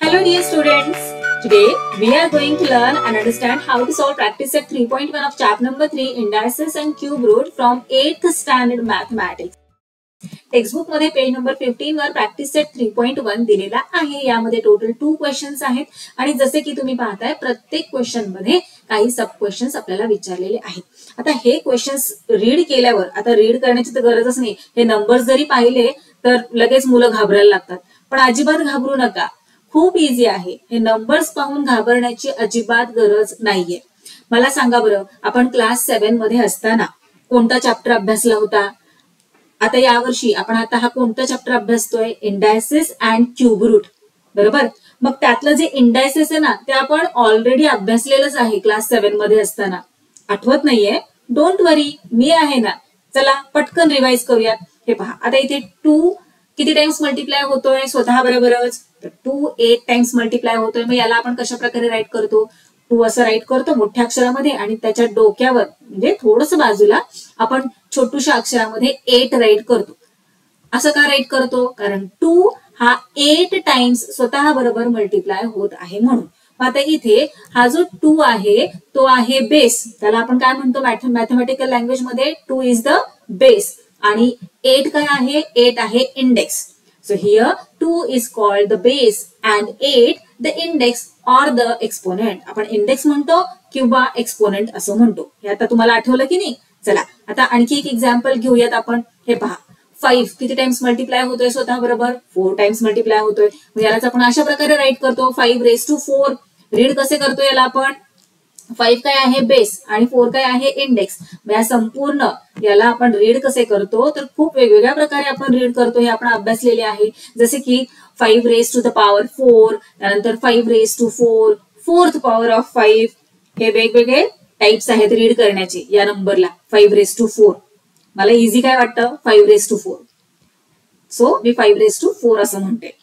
Hello dear students, today we are going to learn and understand how to solve practice set 3.1 of chapter number 3 indices and cube root from 8th standard mathematics. Textbook मध्ये page number 15 वर practice set 3.1 दिलेला आहे. यामध्ये total 2 questions आहेत आणि जसे की तुम्ही पाहताय प्रत्येक क्वेश्चन मध्ये काही सब क्वेश्चन्स आपल्याला विचारलेले आहेत. आता हे क्वेश्चन्स रीड केल्यावर आता रीड करण्याची तर गरजच नाही, हे नंबर्स जरी पाहिले तर लगेच मुलं घाबरायला लागतात, पण अजिबात घाबरू नका. खूप इझी आहे. हे नंबर्स पाहून घाबरण्याची अजिबात गरज नाहीये. मला सांगा बरं, आपण क्लास 7 मध्ये असताना कोणता चॅप्टर अभ्यासला होता? आता यावर्षी आपण हा कोणता चॅप्टर अभ्यासतोय? इंडायसेस अँड क्यूब रूट, बरोबर. मग त्यातलं जे इंडायसेस आहे ना, ते आपण ऑलरेडी अभ्यासलेलंच आहे क्लास 7 मध्ये असताना. आठवत नाहीये? डोंट वरी, मी आहे ना. चला पटकन रिवाइज करूयात. हे पहा, आता इथे 2 किती टाइम्स मल्टिप्लाय होतोय? स्वतः बरोबरच 2 8 टाइम्स मल्टिप्लाय होतोय. मग याला आपण कशा प्रकारे राईट करतो? 2 असं राईट करतो मोठ्या अक्षरामध्ये आणि त्याच्या डोक्यावर म्हणजे थोडस बाजूला आपण छोटूशा अक्षरामध्ये 8 राईट करतो. असं का राईट करतो? कारण 2 हा 8 टाइम्स स्वतः बरोबर मल्टिप्लाय होत आहे म्हणून. आता इथे हा जो 2 आहे तो आहे बेस. त्याला आपण काय म्हणतो मॅथमॅटिकल लँग्वेज मध्ये? 2 इज द बेस. आणि 8 काय आहे? 8 आहे index. So here 2 is called the base and 8 the index or the exponent. आपण इंडेक्स म्हणतो किंवा एक्सपोनेंट असं म्हणतो. हे आता तुम्हाला आठवलं की नाही? चला आता आणखी एक एक्झाम्पल घेऊयात आपण. हे पहा, 5 किती टाइम्स मल्टिप्लाय होतोय स्वतः बरोबर? 4 टाइम्स मल्टिप्लाय होतोय. मग यालाच आपण अशा प्रकारे राईट करतो 5 raised to 4. रीड कसे करतो याला आपण? 5 काय आहे? बेस आणि 4 काय आहे? इंडेक्स. या संपूर्ण याला आपण रीड कसे करतो तर खूप वेगवेगळ्या प्रकारे आपण रीड करतो. हे आपण अभ्यासलेले आहे. जसे की 5 raised to the power 4, त्यानंतर 5 raised to 4, 4th power of 5. हे वेगवेगळे टाइप्स आहेत रीड करण्याचे या नंबरला. 5 raised to 4 मला इझी काय वाटतं? 5 raised to 4. So me 5 raised to 4 असं म्हणते.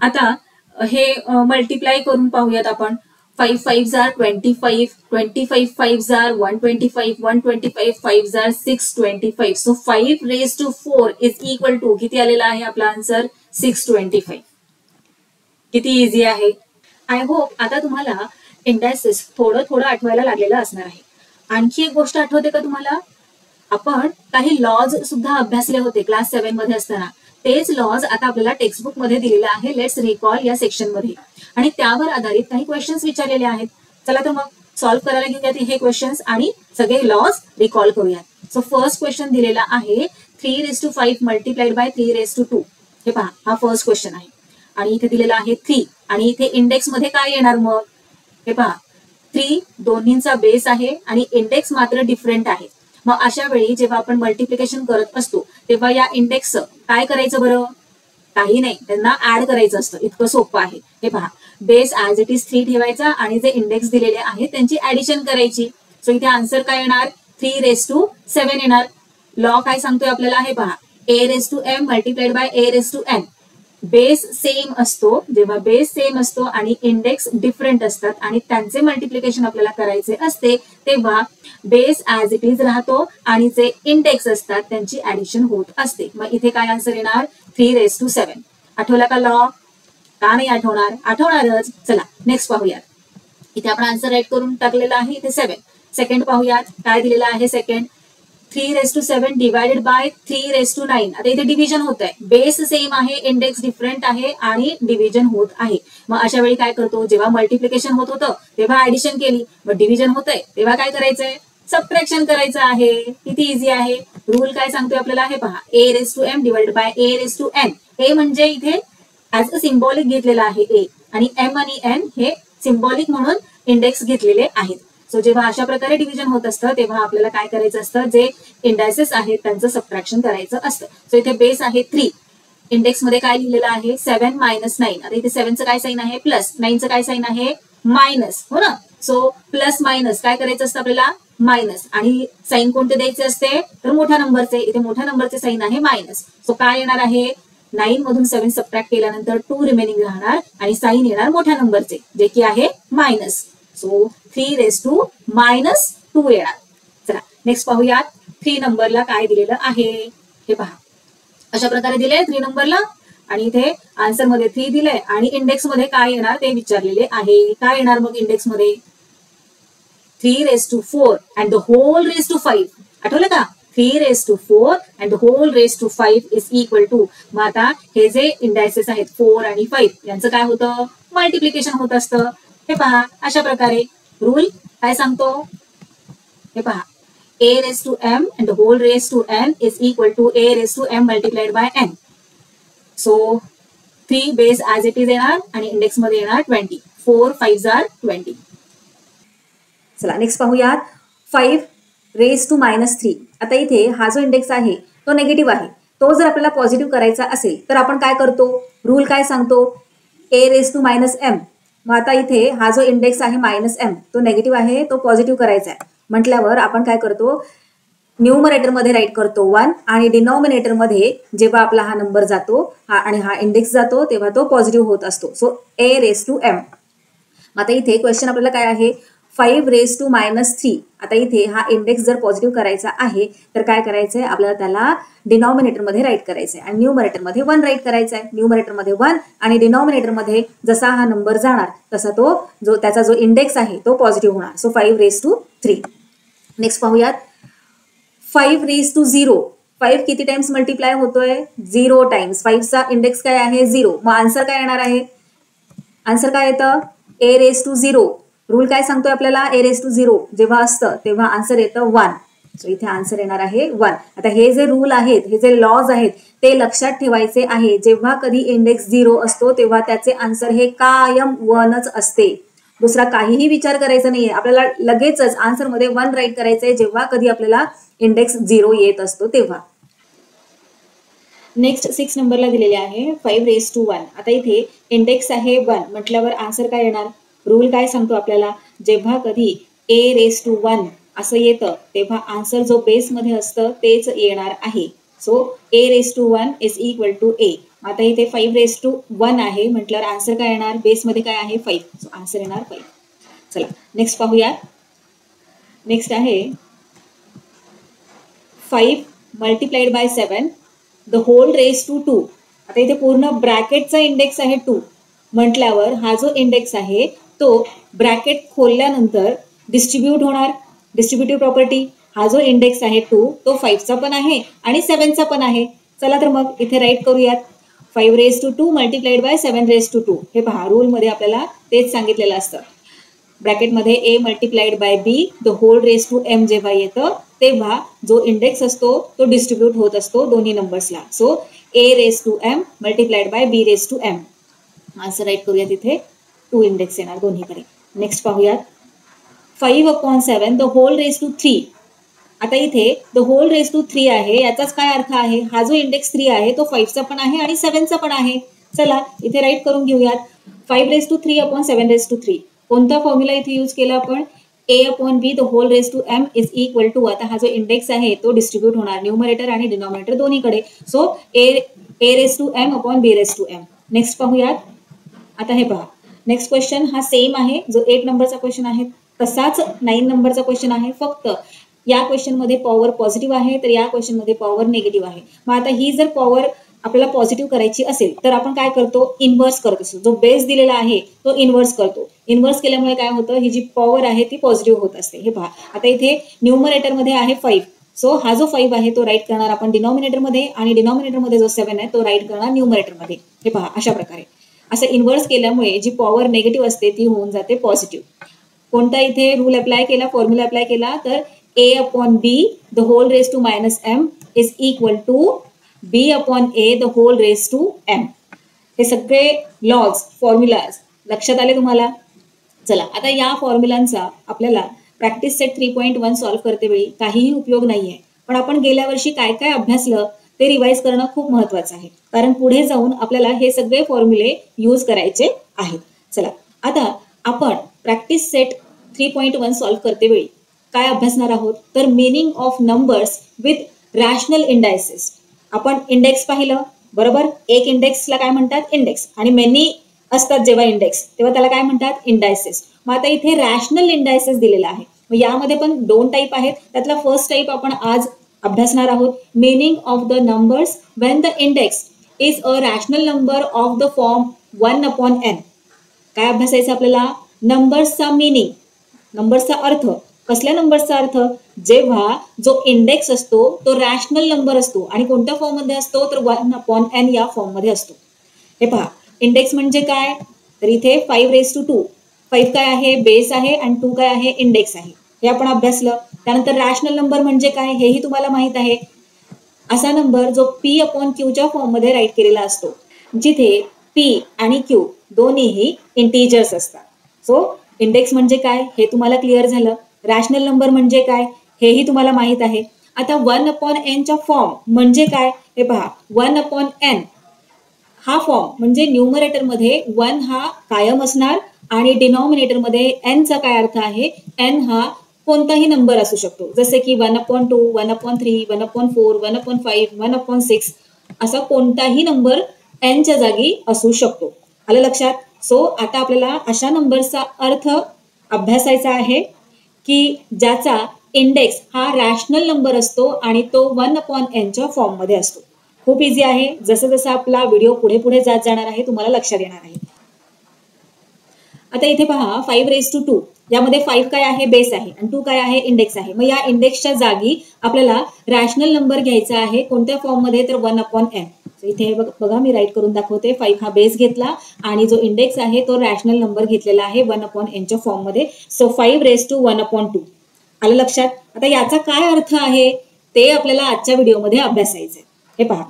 आता हे मल्टिप्लाय करून पाहूयात आपण. 5 5s are 25, 25 5s are 125, 125 5s are 625. So 5 raised to 4 is equal to किती आलेला आहे आपला आन्सर? 625. किती इझी आहे. आय होप आता तुम्हाला इंडायसेस थोडं आठवायला लागलेलं असणार आहे. आणखी एक गोष्ट आठवते का तुम्हाला? आपण काही लॉज सुद्धा अभ्यासले होते क्लास 7 मध्ये असताना. तेच लॉज आता आपल्याला टेक्स्टबुक मध्ये दिलेला आहे लेट्स रिकॉल या सेक्शन मध्ये, आणि त्यावर आधारित काही क्वेश्चन्स विचारलेले आहेत. चला तर मग सॉल्व्ह करायला घेऊयात हे क्वेश्चन्स आणि सगळे लॉज रिकॉल करूयात. सो फर्स्ट क्वेश्चन दिलेला आहे 3 raised to 5 multiplied bye 3 raised to 2. हे पहा, हा फर्स्ट क्वेश्चन आहे आणि इथे दिलेला आहे 3 आणि इथे इंडेक्स मध्ये काय येणार मग? हे पहा, 3 दोन्हींचा बेस आहे आणि इंडेक्स मात्र डिफरंट आहे. मग अशा वेळी जेव्हा आपण मल्टिप्लिकेशन करत असतो तेव्हा या इंडेक्स काय करायचं बरं? काही नाही, त्यांना ऍड करायचं असतं. इतकं सोपं आहे. हे पहा, बेस ऍज इट इज 3 ठेवायचा आणि जे इंडेक्स दिलेले आहेत त्यांची ऍडिशन करायची. सो इथे आन्सर काय येणार? 3 raised to 7 येणार. लॉ काय सांगतोय आपल्याला? हे पहा, a raised to m multiplied by a raised to n. Base same असतो, जेव्हा बेस सेम असतो आणि इंडेक्स डिफरंट असतात आणि त्यांचे मल्टिप्लिकेशन आपल्याला करायचे असते तेव्हा बेस ऍज इट इज राहतो आणि जे इंडेक्स असतात त्यांची ऍडिशन होत असते. मग इथे काय आन्सर येणार? 3 raised to 7. आठवला का लॉ? का नाही आठवणार? आठवणारच. चला नेक्स्ट पाहूयात. इथे आपण आन्सर राईट करून टाकलेला आहे इथे 7. सेकंड पाहूयात काय दिलेलं आहे. Second 3 raised to 7 divided by 3 raised to 9. आता इथे डिव्हिजन होत आहे. बेस सेम आहे, इंडेक्स डिफरंट आहे आणि डिव्हिजन होत आहे. मग अशा वेळी काय करतो? जेव्हा मल्टिप्लिकेशन होत होतं तेव्हा ऍडिशन केली, मग डिव्हिजन होत आहे तेव्हा काय करायचंय? सबट्रॅक्शन करायचं आहे. किती इझी आहे. रूल काय सांगतोय आपल्याला? हे पहा, a raised to m divided by a raised to n. a म्हणजे इथे ऍज अ सिम्बॉलिक घेतलेला आहे a आणि m आणि n हे सिम्बॉलिक म्हणून इंडेक्स घेतलेले आहेत. सो जेव्हा अशा प्रकारे डिव्हिजन होत असतं तेव्हा आपल्याला काय करायचं असतं? जे इंडायसेस आहेत त्यांचं सबट्रॅक्शन करायचं असतं. सो इथे बेस आहे 3, इंडेक्स मध्ये काय लिहिलेलं आहे? 7 - 9. आता इथे 7चं काय साईन आहे? प्लस, 9चं काय साईन आहे? मायनस, हो ना. सो प्लस मायनस काय करायचं असतं आपल्याला? मायनस. आणि साईन कोणते द्यायचे असते? तर मोठ्या नंबरचे. इथे मोठ्या नंबरचे साईन आहे मायनस. सो काय येणार आहे? 9 मधून 7 सबट्रॅक्ट केल्यानंतर 2 रिमेनिंग राहणार आणि साईन येणार मोठ्या नंबरचे जे की आहे मायनस. सो 3 raised to -2 येणार. चला नेक्स्ट पाहूयात 3 नंबरला काय दिलेलं आहे. हे पहा, अशा प्रकारे दिले 3 नंबरला आणि इथे आन्सर मध्ये 3 दिलंय आणि इंडेक्स मध्ये काय येणार ते विचारलेले आहे. काय येणार मग इंडेक्स मध्ये 3⁴ and the whole raised to 5. आठवलं का? 3⁴ and the whole raised to 5 is equal to. मग आता हे जे इंडायसेस आहेत 4 आणि 5 यांचं काय होतं मल्टिप्लिकेशन होत असतं. हे पहा अशा प्रकारे रूल काय सांगतो हे पहा a⁻m and the whole raised to n is equal to a⁻m multiplied by n. So 3 base as it is येणार आणि इंडेक्स मध्ये येणार 20. 4 5s are 20. चला नेक्स्ट पाहूयात 5⁻³ आता इथे हा जो इंडेक्स आहे तो निगेटिव्ह आहे. तो जर आपल्याला पॉझिटिव्ह करायचा असेल तर आपण काय करतो रूल काय सांगतो a⁻m. मग आता इथे हा जो इंडेक्स आहे -m तो निगेटिव्ह आहे तो पॉझिटिव्ह करायचा आहे म्हटल्यावर आपण काय करतो न्यूमरेटर मध्ये राईट करतो 1 आणि डिनॉमिनेटर मध्ये जेव्हा आपला हा नंबर जातो आणि हा इंडेक्स जातो तेव्हा तो पॉझिटिव्ह होत असतो. So a⁻m. आता इथे क्वेश्चन आपल्याला काय आहे 5⁻³ आता इथे हा इंडेक्स जर पॉझिटिव्ह करायचा आहे तर काय करायचंय आपल्याला त्याला डिनॉमिनेटर मध्ये राईट करायचंय आणि न्यूमरेटर मध्ये 1 राईट करायचा आहे. न्यूमरेटर मध्ये 1 आणि डिनॉमिनेटर मध्ये जसा हा नंबर जाणार तसा तो त्याचा जो इंडेक्स आहे तो पॉझिटिव्ह होणार. सो 5⁻³ नेक्स्ट पाहूयात 5⁻0. 5 किती टाइम्स मल्टिप्लाय होतोय 0 टाइम्स. 5चा इंडेक्स काय आहे 0. मग आन्सर काय येणार आहे आन्सर काय येतं a⁻0. रूल काय सांगतोय आपल्याला a⁻0 जेव्हा असतं तेव्हा आन्सर येतं 1. सो इथे आन्सर येणार आहे 1. आता हे जे रूल आहेत हे जे लॉज आहेत ते लक्षात ठेवायचे आहे. जेव्हा कधी इंडेक्स 0 असतो तेव्हा त्याचे आन्सर हे कायम 1च असते. दुसरा काहीही विचार करायचा नाहीये. आपल्याला लगेचच आन्सर मध्ये 1 राईट करायचंय जेव्हा कधी आपल्याला इंडेक्स 0 येत असतो तेव्हा. नेक्स्ट 6 नंबरला दिलेले आहे 5⁻1. आता इथे इंडेक्स आहे 1 म्हटल्यावर आन्सर काय येणार रूल काय सांगतो आपल्याला जेव्हा कधी a⁻1 असं येतं तेव्हा आन्सर जो बेस मध्ये असतं तेच येणार आहे. So a⁻1 is equal to a. आता इथे 5⁻1 आहे म्हटल्यावर आन्सर काय येणार बेस मध्ये काय आहे 5. सो आन्सर येणार 5. चला नेक्स्ट पाहूया. नेक्स्ट आहे 5 multiplied by 7 the whole raise to 2. आता इथे पूर्ण ब्रॅकेटचा इंडेक्स आहे 2 म्हटल्यावर हा जो इंडेक्स आहे तो ब्रॅकेट खोलल्यानंतर डिस्ट्रीब्यूट होणार. डिस्ट्रीब्युटिव्ह प्रॉपर्टी हा जो इंडेक्स आहे 2 तो 5चा पण आहे आणि 7चा पण आहे. चला तर मग इथे राईट करूयात 5⁻2 मल्टिप्लाइड बाय 7⁻2. हे पहा रूल मध्ये आपल्याला तेच सांगितलेलं असतं. ब्रॅकेटमध्ये a multiplied by b the whole raise to m जेव्हा येतं तेव्हा जो इंडेक्स असतो तो डिस्ट्रीब्यूट होत असतो दोन्ही नंबर्सला. So a⁻m multiplied by b⁻m. Answer write करूया तिथे 2 इंडेक्स येणार दोन्हीकडे. नेक्स्ट पाहूयात 5/7 द होल रेज टू 3. आता इथे द होल रेज टू 3 आहे याचाच काय अर्थ आहे हा जो इंडेक्स 3 आहे तो 5चा पण आहे आणि 7चा पण आहे. चला इथे राईट करून घेऊयात 5⁻3/7⁻3. कोणता फॉर्म्युला इथे यूज केला आपण a/b the whole raise to m is equal to. आता हा जो इंडेक्स आहे तो डिस्ट्रीब्यूट होणार न्यूमरेटर आणि डिनॉमिनेटर दोन्हीकडे. So a⁻m/b⁻m. नेक्स्ट पाहूयात. आता हे पहा नेक्स्ट क्वेश्चन हा सेम आहे जो 8 नंबरचा क्वेश्चन आहे तसाच 9 नंबरचा क्वेश्चन आहे. फक्त या क्वेश्चन मध्ये पॉवर पॉझिटिव्ह आहे तर या क्वेश्चन मध्ये पॉवर निगेटिव्ह आहे. मग आता ही जर पॉवर आपल्याला पॉझिटिव्ह करायची असेल तर आपण काय करतो इन्व्हर्स करत असतो. जो बेस दिलेला आहे तो इन्व्हर्स करतो. इन्व्हर्स केल्यामुळे काय होतं ही जी पॉवर आहे ती पॉझिटिव्ह होत असते. हे पहा आता इथे न्यूमरेटर मध्ये आहे 5. सो हा जो 5 आहे तो राईट करणार आपण डिनॉमिनेटर मध्ये आणि डिनॉमिनेटर मध्ये जो 7 आहे तो राईट करणार न्यूमरेटर मध्ये. हे पहा अशा प्रकारे असं इन्व्हर्स केल्यामुळे जी पॉवर निगेटिव्ह असते ती होऊन जाते पॉझिटिव्ह. कोणता इथे रूल अप्लाय केला फॉर्म्युला अप्लाय केला तर a/b the whole raise to -m is equal to b/a the whole raise to m. हे सगळे लॉज फॉर्म्युलाज लक्षात आले तुम्हाला. चला आता या फॉर्म्युलांचा आपल्याला प्रॅक्टिस सेट 3.1 सॉल्व्ह करते वेळी काहीही उपयोग नाहीये. पण आपण गेल्या वर्षी काय काय अभ्यासलं ते रिवाइज करणं खूप महत्वाचं आहे कारण पुढे जाऊन आपल्याला हे सगळे फॉर्म्युले यूज करायचे आहेत. चला आता आपण प्रॅक्टिस सेट 3.1 सॉल्व्ह करते वेळी काय अभ्यासणार आहोत तर meaning of numbers with rational indices. आपण इंडेक्स पाहिलं बरोबर. एक इंडेक्सला काय म्हणतात इंडेक्स आणि मेनी असतात जेव्हा इंडेक्स तेव्हा त्याला काय म्हणतात इंडायसेस. मग आता इथे रॅशनल इंडायसेस दिलेला आहे. मग यामध्ये पण 2 टाईप आहेत. त्यातला फर्स्ट टाईप आपण आज अभ्यासणार आहोत. Meaning of the numbers when the index is a rational number of the form 1/n. काय अभ्यासायचं आपल्याला? नंबर्सचा मिनिंग, नंबर्सचा अर्थ. कसल्या नंबर्सचा अर्थ? जेव्हा जो इंडेक्स असतो तो रॅशनल नंबर असतो आणि कोणत्या फॉर्म मध्ये असतो तर 1/n या फॉर्म मध्ये असतो. हे पहा, इंडेक्स म्हणजे काय? तर इथे 5⁻². 5 काय आहे? बेस आहे आणि 2 काय आहे? इंडेक्स आहे. हे आपण अभ्यासलं. त्यानंतर रॅशनल नंबर म्हणजे काय हेही तुम्हाला माहित आहे. असा नंबर जो p/q च्या फॉर्म मध्ये राईट केलेला असतो, जिथे p आणि q दोन्हीही इंटिजर्स असतात. सो इंडेक्स म्हणजे काय हे तुम्हाला क्लिअर झालं. रॅशनल नंबर म्हणजे काय हेही तुम्हाला माहित आहे. आता 1/n च्या फॉर्म म्हणजे काय? हे पहा, 1/n हा फॉर्म म्हणजे न्यूमरेटर मध्ये 1 हा कायम असणार आणि डिनॉमिनेटर मध्ये n चा काय अर्थ आहे? n हा कोणताही नंबर असू शकतो, जसे की 1/2, 1/3, 1/4, 1/5, 1/6 असा कोणताही नंबर n च्या जागी असू शकतो. आलं लक्षात? सो आता आपल्याला अशा नंबरचा अर्थ अभ्यासायचा आहे की ज्याचा इंडेक्स हा रॅशनल नंबर असतो आणि तो 1/n च्या फॉर्म मध्ये असतो. खूप इझी आहे. जसं जसं आपला व्हिडिओ पुढे पुढे जात जाणार आहे तुम्हाला लक्षात येणार आहे. आता इथे पहा 5⁻². यामध्ये 5 काय आहे? बेस आहे आणि 2 काय आहे? इंडेक्स आहे. मग या इंडेक्सच्या जागी आपल्याला रॅशनल नंबर घ्यायचा आहे. कोणत्या फॉर्म मध्ये? तर 1/n. इथे बघा मी राईट करून दाखवते. 5 हा बेस घेतला आणि जो इंडेक्स आहे तो रॅशनल नंबर घेतलेला आहे 1/n च्या फॉर्म मध्ये. सो 5⁻1/2. आलं लक्षात? आता याचा काय अर्थ आहे ते आपल्याला आजच्या व्हिडिओमध्ये अभ्यासायचंय. हे पहा,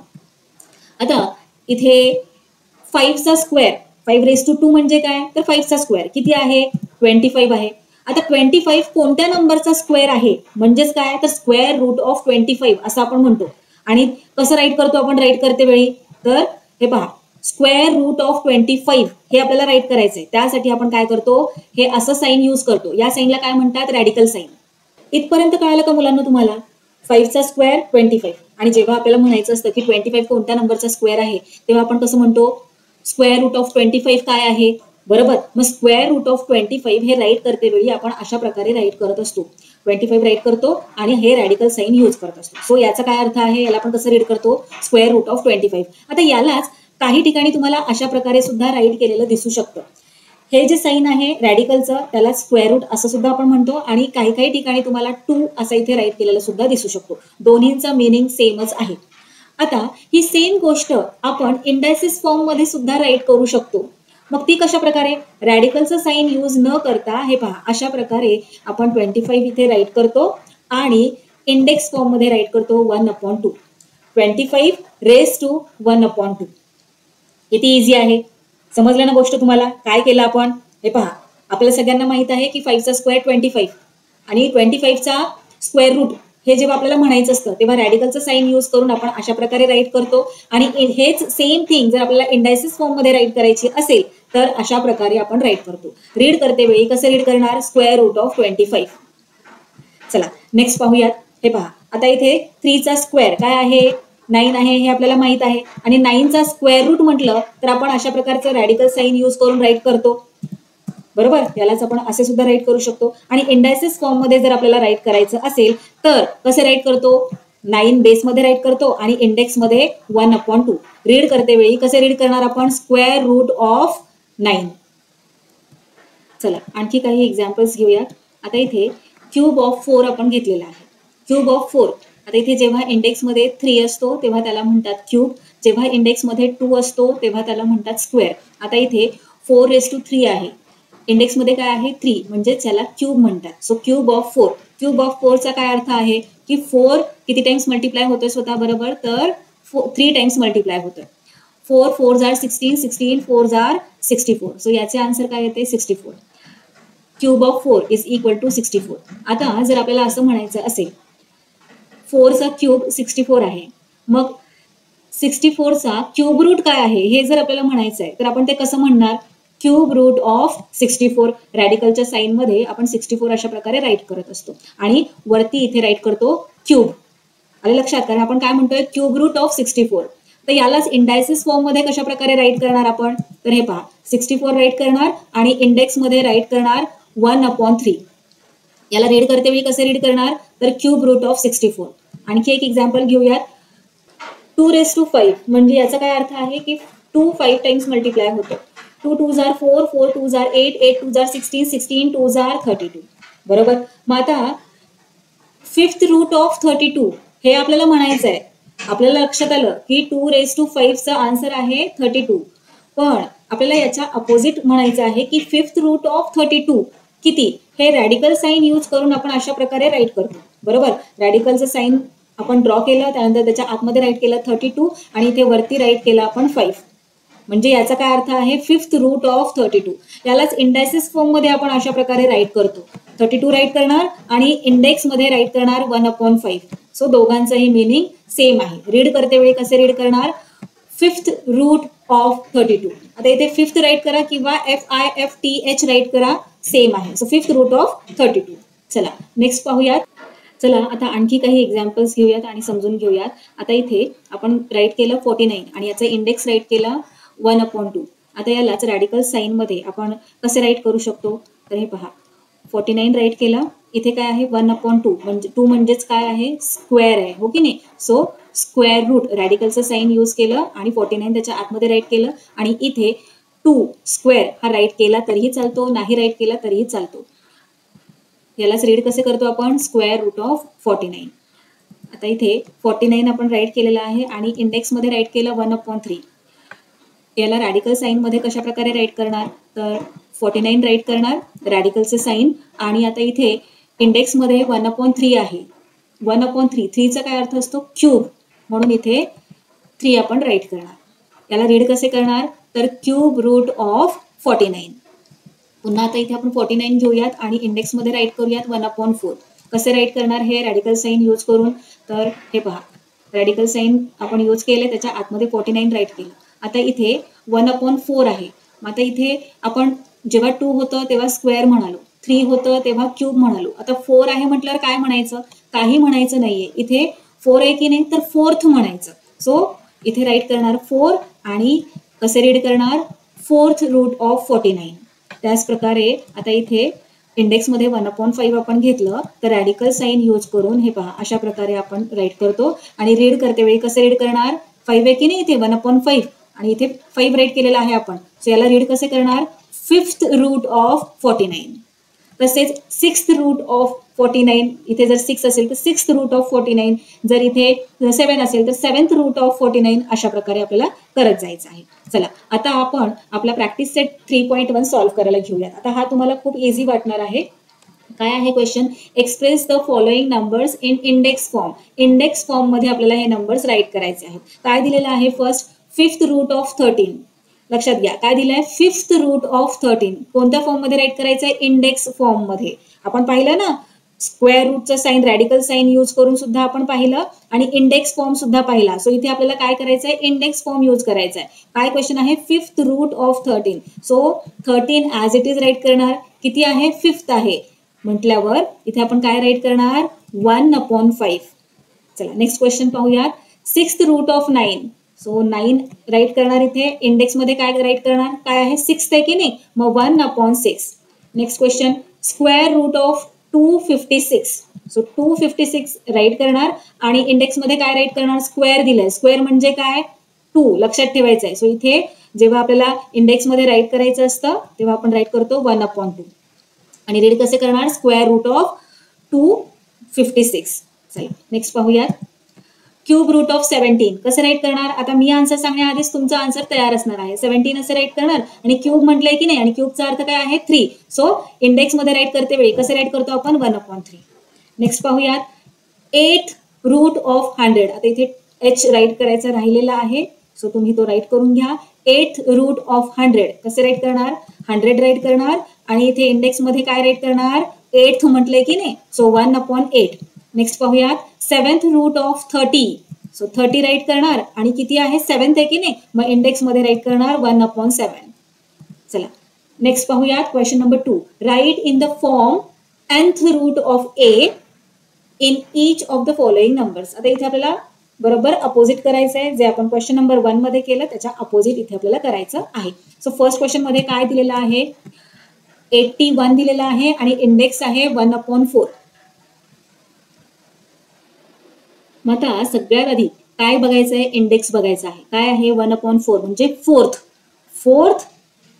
आता इथे 5चा स्क्वेअर, 5⁻2 म्हणजे काय? तर 5चा स्क्वेअर किती आहे? 25 आहे. आता 25 कोणत्या नंबरचा स्क्वेअर आहे? म्हणजेच काय? तर स्क्वेअर रूट ऑफ 25 असं आपण म्हणतो. आणि कसं राईट करतो आपण राईट करते वेळी? तर हे पहा, स्क्वेअर रूट ऑफ 25 हे आपल्याला राईट करायचंय. त्यासाठी आपण काय करतो? हे असं साईन यूज करतो. या साईनला काय म्हणतात? Radical sign. इथपर्यंत कळालं का मुलांना तुम्हाला? 5चा स्क्वेअर 25. आणि जेव्हा आपल्याला म्हणायचं असतं की 25 कोणत्या नंबरचा स्क्वेअर आहे तेव्हा आपण कसं म्हणतो? स्क्वेअर रूट ऑफ 25 काय आहे? बरोबर. मग स्क्वेअर रूट ऑफ 25 हे राईट करते वेळी आपण अशा प्रकारे राईट करत असतो. 25 राईट करतो आणि हे रॅडिकल साईन यूज करत असतो. सो याचा काय अर्थ आहे? याला आपण कसं रीड करतो? Square root of 25. आता यालाच काही ठिकाणी तुम्हाला अशा प्रकारे सुद्धा राईट केलेलं दिसू शकतं. हे जे साईन आहे रॅडिकलचं त्याला स्क्वेअर रूट असं सुद्धा आपण म्हणतो आणि काही काही ठिकाणी तुम्हाला 2 असं इथे राईट केलेलं सुद्धा दिसू शकतो. दोन्हींचा मिनिंग सेमच आहे. आता ही सेम गोष्ट आपण इंडायसिस फॉर्म मध्ये सुद्धा राईट करू शकतो. मग ती कशा प्रकारे? रॅडिकलचं साईन यूज न करता हे पहा, अशा प्रकारे आपण 25 इथे राईट करतो आणि इंडेक्स फॉर्म मध्ये राईट करतो 1/2. 25⁻1/2. किती इझी आहे. समजलं ना गोष्ट तुम्हाला? काय केलं आपण? हे पहा, आपल्याला सगळ्यांना माहित आहे की 5चा स्क्वेअर 25 आणि 25चा स्क्वेअर रूट हे जेव्हा आपल्याला म्हणायचं असतं तेव्हा रॅडिकलचं साईन यूज करून आपण अशा प्रकारे राईट करतो. आणि हेच सेम थिंग जर आपल्याला इंडायसिस फॉर्म मध्ये राईट करायची असेल तर अशा प्रकारे आपण राईट करतो. रीड करते वेळी कसं रीड करणार? Square root of 25. चला नेक्स्ट पाहूयात. हे पहा, आता इथे 3चा स्क्वेअर काय आहे? 9 आहे हे आपल्याला माहित आहे आणि 9चा स्क्वेअर रूट म्हटलं तर आपण अशा प्रकारचं रॅडिकल साईन यूज करून राईट करतो. बरोबर. यालाच आपण असे सुद्धा राईट करू शकतो. आणि इंडायसिस फॉर्म मध्ये जर आपल्याला राईट करायचं असेल तर कसे राईट करतो? 9 बेस मध्ये राईट करतो आणि इंडेक्स मध्ये 1/2. रीड करते वेळी कसे रीड करणार आपण? Square root of 9. चला आणखी काही एक्झाम्पल्स घेऊयात. आता इथे क्यूब ऑफ 4 आपण घेतलेला आहे. Cube of 4. आता इथे जेव्हा इंडेक्स मध्ये 3 असतो तेव्हा त्याला म्हणतात क्यूब. जेव्हा इंडेक्स मध्ये 2 असतो तेव्हा त्याला म्हणतात स्क्वेअर. आता इथे 4⁻3 आहे. इंडेक्स मध्ये काय आहे? 3 म्हणजे त्याला क्यूब म्हणतात. So cube of 4. Cube of 4 चा काय अर्थ आहे की 4 किती टाइम्स मल्टिप्लाय होतोय स्वतः बरोबर? तर 3 टाइम्स मल्टिप्लाय होतोय. 4 4s are 16, 16 4s are 64. So याचे आन्सर काय येते? 64. Cube of 4 is equal to 64. आता जर आपल्याला असं म्हणायचं असेल 4चा क्यूब 64 आहे, मग 64चा क्यूब रूट काय आहे हे जर आपल्याला म्हणायचं आहे तर आपण ते कसं म्हणणार? Cube root of 64. रॅडिकलच्या साईन मध्ये आपण 64 अशा प्रकारे राईट करत असतो आणि वरती इथे राईट करतो क्यूब. आले लक्षात? कारण आपण काय म्हणतोय? Cube root of 64. तर यालाच इंडायसिस फॉर्म मध्ये कशा प्रकारे राईट करणार आपण? तर हे पहा, 64 राईट करणार आणि इंडेक्स मध्ये राईट करणार 1/3. याला रीड करते वेळी कसे रीड करणार? तर क्यूब रूट ऑफ 64. आणखी एक एक्झाम्पल घेऊयात. 2⁵ म्हणजे याचा काय अर्थ आहे की 2 5 टाइम्स मल्टिप्लाय होतो. 2 2 जार 4, 4 2 जार 8, 8 2 जार 16, 16 2 जार 32. बरोबर. मग आता 5th रूट ऑफ 32 हे आपल्याला म्हणायचं आहे. आपल्याला लक्षात आलं की 2⁵ चा आन्सर आहे 32. पण आपल्याला याच्या अपोजिट म्हणायचं आहे की 5th रूट ऑफ 32 किती, हे रॅडिकल साईन यूज करून आपण अशा प्रकारे राईट करतो. बरोबर. रॅडिकलचं साईन आपण ड्रॉ केलं, त्यानंतर त्याच्या आतमध्ये राईट केलं 32 आणि इथे वरती राईट केलं आपण 5. म्हणजे याचा काय अर्थ आहे 5th रूट ऑफ 32. यालाच इंडायसिस फॉर्म मध्ये आपण अशा प्रकारे राईट करतो. 32 राईट करणार आणि इंडेक्स मध्ये राईट करणार 1/5. सो दोघांचंही मिनिंग सेम आहे. रीड करते वेळी कसे रीड करणार 5th रूट ऑफ 32. आता इथे 5th राईट करा किंवा FIFTH राईट करा, सेम आहे. So 5th root of 32. चला नेक्स्ट पाहूयात. चला आता आणखी काही एक्झाम्पल्स घेऊयात आणि समजून घेऊयात. आता इथे आपण राईट केलं 49 आणि याचं इंडेक्स राईट केलं 1/2. आता यालाच रॅडिकल साईन मध्ये आपण कसे राईट करू शकतो, तर हे पहा 49 राईट केला, इथे काय आहे 1/2 म्हणजे 2 म्हणजेच काय आहे स्क्वेअर आहे, हो की नाही. सो स्क्वेअर रूट रॅडिकलचं साईन यूज केलं आणि 49 त्याच्या आतमध्ये राईट केलं आणि इथे 2 स्क्वेअर हा राईट केला तरीही चालतो, नाही राईट केला तरीही चालतो. यालाच रीड कसे करतो आपण स्क्वेअर रूट ऑफ 49. आता इथे 49 आपण राईट केलेला आहे आणि इंडेक्स मध्ये राईट केलं 1/3. याला रॅडिकल साईन मध्ये कशा प्रकारे राईट करणार, तर 49 राईट करणार रॅडिकलचे साईन आणि आता इथे इंडेक्स मध्ये 1/3 आहे. 1/3 3चा काय अर्थ असतो क्यूब, म्हणून इथे 3 आपण राईट करणार. याला रीड कसे करणार, तर क्यूब रूट ऑफ 49. पुन्हा आता इथे आपण 49 घेऊयात आणि इंडेक्स मध्ये राईट करूयात 1/4. कसे राईट करणार हे रॅडिकल साईन यूज करून, तर हे पहा रॅडिकल साईन आपण यूज केले, त्याच्या आतमध्ये 49 राईट केलं. आता इथे 1/4 आहे. मग आता इथे आपण जेव्हा 2 होतं तेव्हा स्क्वेअर म्हणालो, 3 होतं तेव्हा क्यूब म्हणालो. आता 4 आहे म्हटल्यावर काय म्हणायचं, काही म्हणायचं नाहीये. इथे 4 आहे की नाही, तर 4th म्हणायचं. सो इथे राईट करणार 4 आणि कसे रीड करणार 4th रूट ऑफ 49. त्याच प्रकारे आता इथे इंडेक्स मध्ये 1/5 आपण घेतलं, तर रॅडिकल साईन यूज करून हे पहा अशा प्रकारे आपण राईट करतो. आणि रीड करते वेळी कसे रीड करणार 5 आहे की नाही, इथे 1/5 आणि इथे 5 राईट केलेला आहे आपण. सो याला रीड कसे करणार 5th रूट ऑफ 49. तसेच 6th रूट ऑफ 49, इथे जर 6 असेल तर 6th रूट ऑफ 49, जर इथे 7 असेल तर 7th रूट ऑफ 49. अशा प्रकारे आपल्याला करत जायचं आहे. चला आता आपण आपला प्रॅक्टिस सेट 3.1 सॉल्व्ह करायला घेऊयात. आता हा तुम्हाला खूप इझी वाटणार आहे. काय आहे question, express the following numbers in index form. Index form मध्ये आपल्याला हे नंबर्स राईट करायचे आहेत. काय दिलेलं आहे, फर्स्ट 5th रूट ऑफ 13. लक्षात घ्या काय दिलंय 5th रूट ऑफ 13. कोणत्या फॉर्म मध्ये राईट करायचं आहे, इंडेक्स फॉर्म मध्ये. आपण पाहिलं ना स्क्वेअर रूटचं साईन रॅडिकल साईन यूज करून सुद्धा आपण पाहिलं आणि इंडेक्स फॉर्म सुद्धा पाहिला. सो इथे आपल्याला काय करायचं आहे, इंडेक्स फॉर्म यूज करायचा आहे. काय क्वेश्चन आहे 5th root of 13. So 13 as it is write करणार. किती आहे 5th आहे म्हटल्यावर इथे आपण काय राईट करणार 1/5. चला नेक्स्ट क्वेश्चन पाहूयात. 6th route of 9. So 9 right करणार. इथे इंडेक्स मध्ये काय राईट करणार, काय आहे 6th आहे की नाही, मग 1/6. Next question square root of 256. So 256 write करणार आणि इंडेक्स मध्ये काय राईट करणार, स्क्वेअर दिलंय. स्क्वेअर म्हणजे काय 2 लक्षात ठेवायचं आहे. सो इथे जेव्हा आपल्याला इंडेक्स मध्ये राईट करायचं असतं तेव्हा आपण राईट करतो 1/2 आणि रीड कसे करणार स्क्वेअर रूट ऑफ 256. चला नेक्स्ट पाहूयात. क्यूब रूट ऑफ 17 कसं राईट करणार. आता मी आन्सर सांगण्याआधीच तुमचा आन्सर तयार असणार आहे. 17 असे राईट करणार आणि क्यूब म्हटलंय की नाही आणि क्यूबचा अर्थ काय आहे 3. सो इंडेक्स मध्ये राईट करते वेळी कसं राईट करतो आपण 1/3. नेक्स्ट पाहूयात 8th रूट ऑफ 100. आता इथे h राईट करायचा राहिलेला आहे. सो तुम्ही तो राईट करून घ्या. 8th रूट ऑफ 100 कसे राईट करणार 100 राईट करणार आणि इथे इंडेक्स मध्ये काय राईट करणार 8th म्हटलंय की नाही. सो 1/8. नेक्स्ट पाहूयात 7th route of 30. So 30 right करणार आणि किती आहे 7th आहे की नाही, मग इंडेक्स मध्ये राईट करणार 1/7. चला नेक्स्ट पाहूयात question number 2. Write in the form nth root of a in each of the following numbers. आता इथे आपल्याला बरोबर अपोजिट करायचं आहे. जे आपण क्वेश्चन नंबर 1 मध्ये केलं त्याच्या अपोजिट इथे आपल्याला करायचं आहे. सो फर्स्ट क्वेश्चन मध्ये काय दिलेलं आहे 81 दिलेला आहे आणि इंडेक्स आहे 1/4. मग आता सगळ्यात आधी काय बघायचं आहे, इंडेक्स बघायचा आहे. काय आहे 1/4 म्हणजे फोर्थ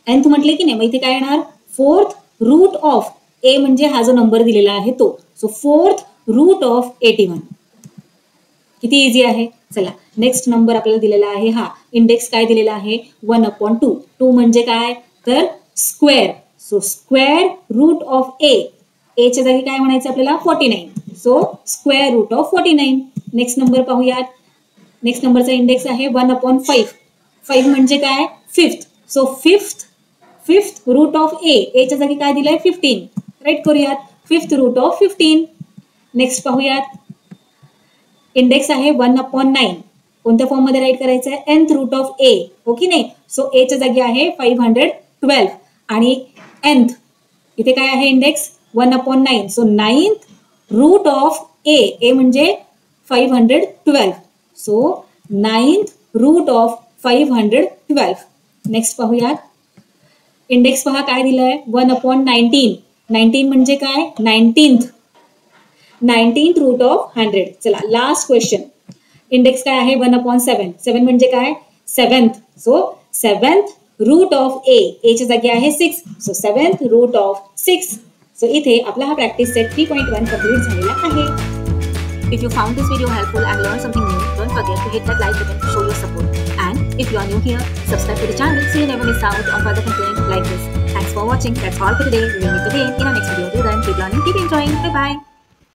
nth म्हटले की नाही, मग इथे काय येणार फोर्थ रूट ऑफ ए म्हणजे हा जो नंबर दिलेला आहे तो. So fourth root of 81. किती इझी आहे. चला नेक्स्ट नंबर आपल्याला दिलेला आहे, हा इंडेक्स काय दिलेला आहे 1/2. 2 म्हणजे काय तर square. So square root of A च्या जागी काय म्हणायचं आपल्याला 49. So square root of 49. Next number पाहूयात. नेक्स्ट नंबरचा इंडेक्स आहे 1/5. 5 म्हणजे काय fifth. So fifth root of A च्या जागी काय दिलंय 15. राईट करूयात फिफ्थ रूट ऑफ 15. नेक्स्ट पाहूयात. इंडेक्स आहे 1/9. कोणत्या फॉर्म मध्ये राईट करायचं आहे nth रूट ऑफ ए. हो की नाही. सो ए च्या जागी आहे 512 आणि nth इथे काय आहे index 1/9. So 9th root of A म्हणजे 512. So 9th root of 512. Next पाहूयात. इंडेक्स पहा काय दिलंय 1/19. 19 म्हणजे काय 19th रूट ऑफ 100. चला लास्ट क्वेश्चन. इंडेक्स काय आहे 1/7. 7 म्हणजे काय 7th. So 7th route of A च्या जागी आहे 6. So 7th route of 6. So इथे आपला हा प्रॅक्टिस सेट 3.1 कंप्लीट झालेला आहे. If you found this video helpful and learned something new, don't forget to hit that like button to show your support. And if you are new here, subscribe to the channel so you never miss out on further content like this. Thanks for watching. That's all for today. We will meet again in our next video. Till then, keep learning, keep enjoying. Bye bye.